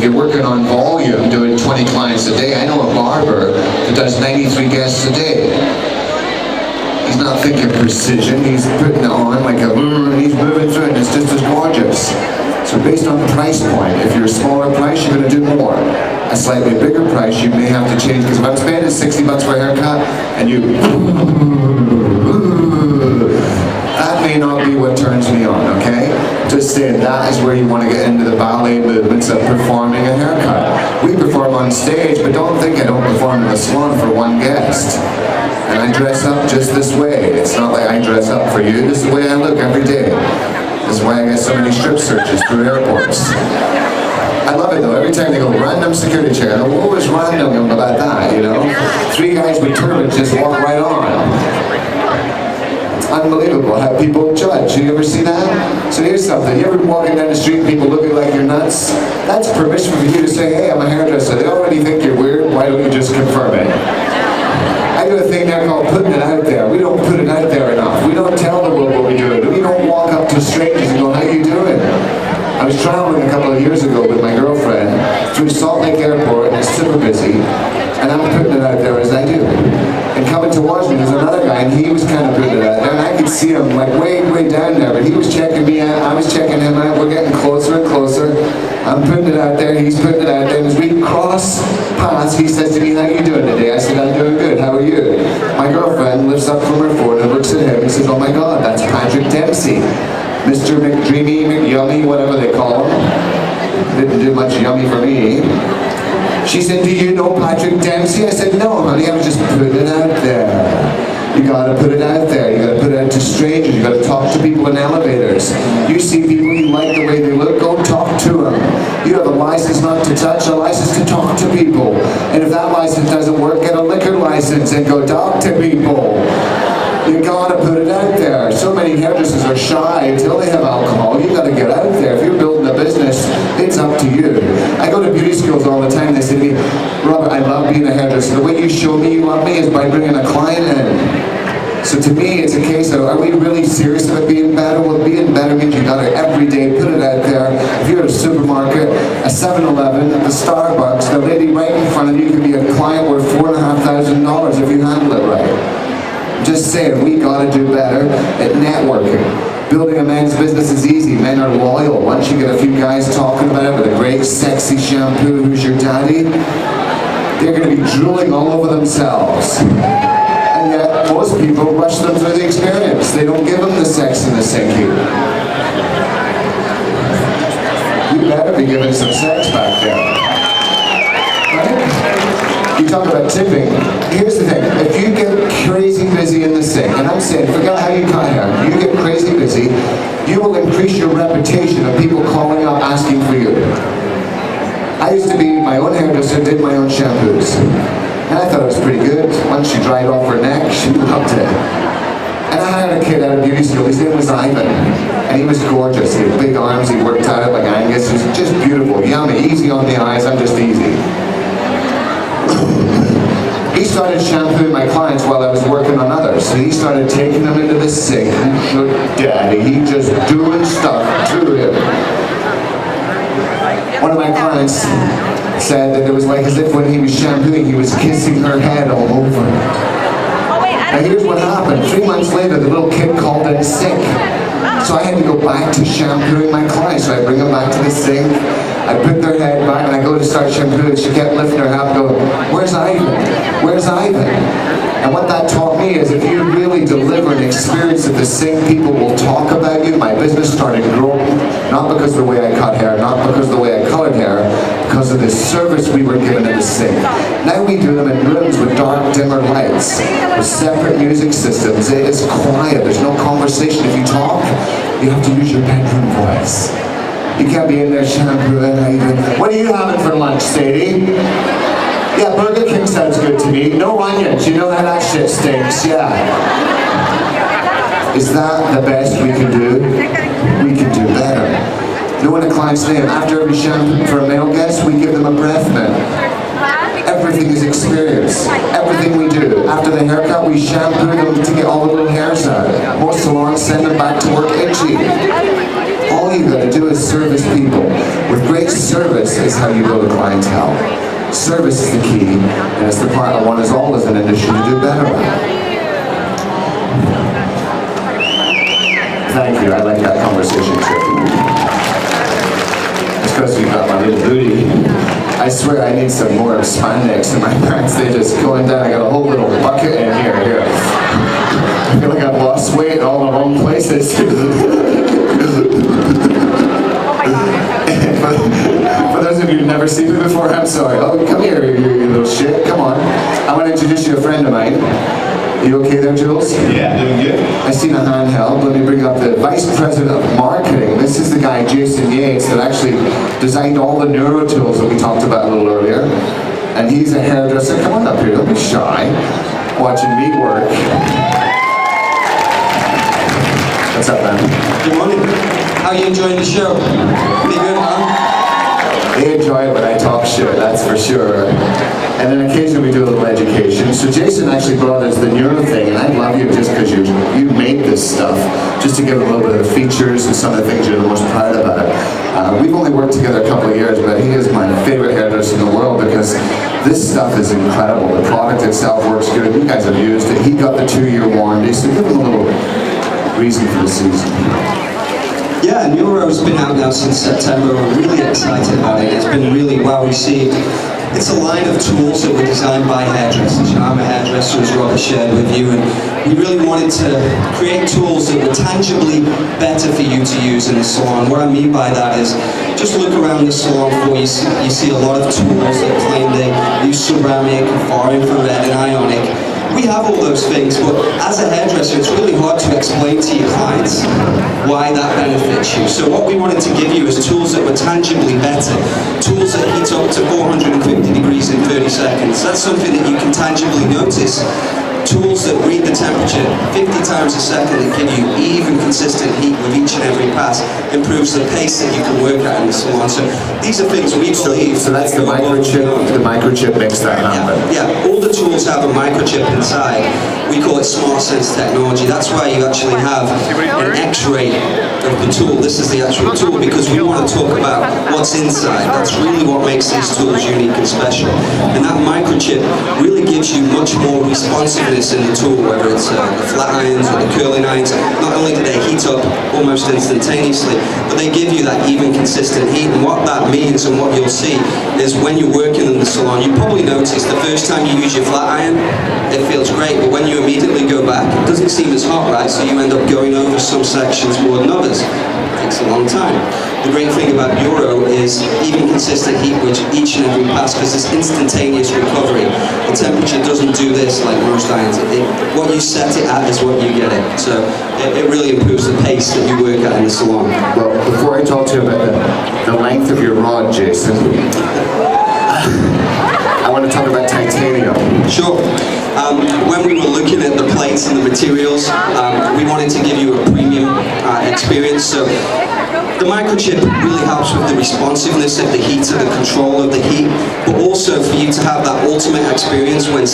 if you're working on volume, doing 20 clients a day, I know a barber that does 93 guests a day. He's not thinking precision, he's putting it on like and he's moving through it, and it's just as gorgeous. So based on the price point, if you're a smaller price, you're going to do more. A slightly bigger price, you may have to change, because if I'm spending 60 bucks for a haircut, and you that may not be what turns me on, okay? Just saying, that is where you want to get into the ballet movements of performing a haircut. We perform on stage, but don't think I don't perform in the salon for one guest. And I dress up just this way. It's not like I dress up for you. This is the way I look every day. This is why I get so many strip searches through airports. I love it though. Every time they go, random security check. I go, what was random about that, you know? 3 guys with turbans just walk right on. Unbelievable how people judge. You ever see that? So here's something. You ever walking down the street and people looking like you're nuts? That's permission for you to say, hey, I'm a hairdresser. They already think you're weird. Why don't you just confirm it? I do a thing there called putting it out there. We don't put it out there enough. We don't tell the world what we do. We don't walk up to strangers and go, how you doing? I was traveling a couple of years ago with my girlfriend through Salt Lake Airport, and it's super busy, and I'm putting it out there as I do. And coming towards me, there's another guy, and he was kind of putting it out there, and I could see him like way down there, but he was checking me out, I was checking him out, we're getting closer and closer. I'm putting it out there, he's putting it out there, and as we cross paths, he says to me, how you doing today? I said, I'm doing good, how are you? My girlfriend lifts up from her phone and looks at him and says, oh my God, that's Patrick Dempsey. Mr. McDreamy, McYummy, whatever they call him. Didn't do much yummy for me. She said, do you know Patrick Dempsey? I said, no, honey, I was just putting it out there. You gotta put it out there. You gotta put it out to strangers. You gotta talk to people in elevators. You see people you like the way they look, go talk to them. You have a license not to touch, a license to talk to people. And if that license doesn't work, get a liquor license and go talk to people. You gotta put it out there. So many hairdressers are shy until they have alcohol. You gotta get out there. If you're building a business, it's up to you. I go to beauty schools all the time. They say to me, Robert, I love being a hairdresser. The way you show me you love me is by bringing a client in. So to me, it's a case of, are we really serious about being better? Well, being better means you gotta every day put it out there. If you're at a supermarket, a 7-Eleven, the Starbucks, the lady right in front of you could be a client worth $4,500 if you handle it right. Just saying, we gotta do better at networking. Building a men's business is easy. Men are loyal. Once you get a few guys talking about it with a great sexy shampoo, who's your daddy, they're gonna be drooling all over themselves. And yet, most people rush them through the experience. They don't give them the sex and the sinking. You better be giving some sex back there. Right? You talk about tipping. Here's the thing. If you get crazy busy in the sink, and I'm saying, forget how you cut hair, you get crazy busy, you will increase your reputation of people calling up asking for you. I used to be my own hairdresser, did my own shampoos. And I thought it was pretty good. Once she dried off her neck, she loved it. And I had a kid at a beauty school, his name was Ivan. And he was gorgeous. He had big arms, he worked at it like Angus. He was just beautiful, yummy, easy on the eyes, I'm just easy. He started shampooing my clients while I was working on others. So he started taking them into the sink. Daddy, he just doing stuff to him. One of my clients said that it was like as if when he was shampooing, he was kissing her head all over. Now here's what happened. 3 months later, the little kid called in sick. So I had to go back to shampooing my clients. So I bring them back to the sink. I put their head back and I go to start shampooing. She kept lifting her head and going, where's Ivan? Where's Ivan? And what that taught me is if you really deliver an experience at the sink, people will talk about you. My business started growing, not because of the way I cut hair, not because of the way I colored hair, because of the service we were given at the sink. Now we do them in rooms with dark, dimmer lights, with separate music systems. It is quiet, there's no conversation. If you talk, you have to use your bedroom voice. You can't be in there shampooing. What are you having for lunch, Sadie? Yeah, Burger King sounds good to me. No onions, you know how that shit stinks, yeah. Is that the best we can do? We can do better. Knowing a client's name, after every shampoo for a male guest, we give them a breath mint. Everything is experience. Everything we do. After the haircut, we shampoo them to get all the little hairs out. Most salons send them back to work itchy. All you you got to do is service people. With great service is how you build a clientele. Service is the key, and it's the part I want us all as an industry to do better at. Thank you, I like that conversation too. It's because you got my little booty. I swear I need some more spandex in my pants. They're just going down. I got a whole little bucket in here. I feel like I've lost weight in all the wrong places. For those of you who've never seen me before, I'm sorry. Oh, come here, you little shit. Come on. I want to introduce you to a friend of mine. You okay there, Jules? Yeah, doing good. I seen a handheld. Let me bring up the Vice President of Marketing. This is the guy, Jason Yates, that actually designed all the neuro tools that we talked about a little earlier. And he's a hairdresser. Come on up here, don't be shy. Watching me work. What's up, man? Good morning. How are you enjoying the show? Pretty good, huh? They enjoy it when I talk shit, that's for sure. And then occasionally we do a little education. So Jason actually brought us the neuro thing, and I love you just because you made this stuff, just to give a little bit of the features and some of the things you're the most proud about it. We've only worked together a couple of years, but he is my favorite hairdresser in the world because this stuff is incredible. The product itself works good. You guys have used it. He got the 2-year warranty, so give him a little reason for the season. Yeah, Neuro's been out now since September. We're really excited about it. It's been really well received. It's a line of tools that were designed by hairdressers. I'm a hairdresser, as Robert shared with you, and we really wanted to create tools that were tangibly better for you to use in the salon. What I mean by that is, just look around the salon floor, you see a lot of tools that claim they use ceramic, far infrared, and ionic. We have all those things, but as a hairdresser, it's really hard to explain to your clients why that benefits you. So what we wanted to give you is tools that were tangibly better, tools that heat up to 450 degrees in 30 seconds. That's something that you can tangibly notice. Tools that read the temperature 50 times a second that give you even, consistent heat with each and every pass, improves the pace that you can work at in the salon. So these are things we believe. So that's the microchip. The microchip makes that happen. Yeah, all the tools have a microchip inside. We call it Smart Sense technology. That's why you actually have an X-ray of the tool. This is the actual tool because we want to talk about what's inside. That's really what makes these tools unique and special. And that microchip really gives you much more responsiveness in the tool, whether it's the flat irons or the curling irons. Not only do they heat up almost instantaneously, but they give you that even, consistent heat. And what that means and what you'll see is when you're working in the salon, you probably notice the first time you use your flat iron, it feels great, but when you immediately go back, it doesn't seem as hot, right? So you end up going over some sections more than others. It takes a long time. The great thing about Neuro is even, consistent heat with each and every pass because it's instantaneous recovery. The temperature doesn't do this like most irons. What you set it at is what you get it. So it really improves the pace that you work at in the salon. Well, before I talk to you about the length of your rod, Jason, I want to talk about titanium. Sure. When we were looking at the plates and the materials, we wanted to give you a premium experience. So the microchip really helps with the responsiveness of the heat, to the control of the heat, but also for you to have that ultimate experience when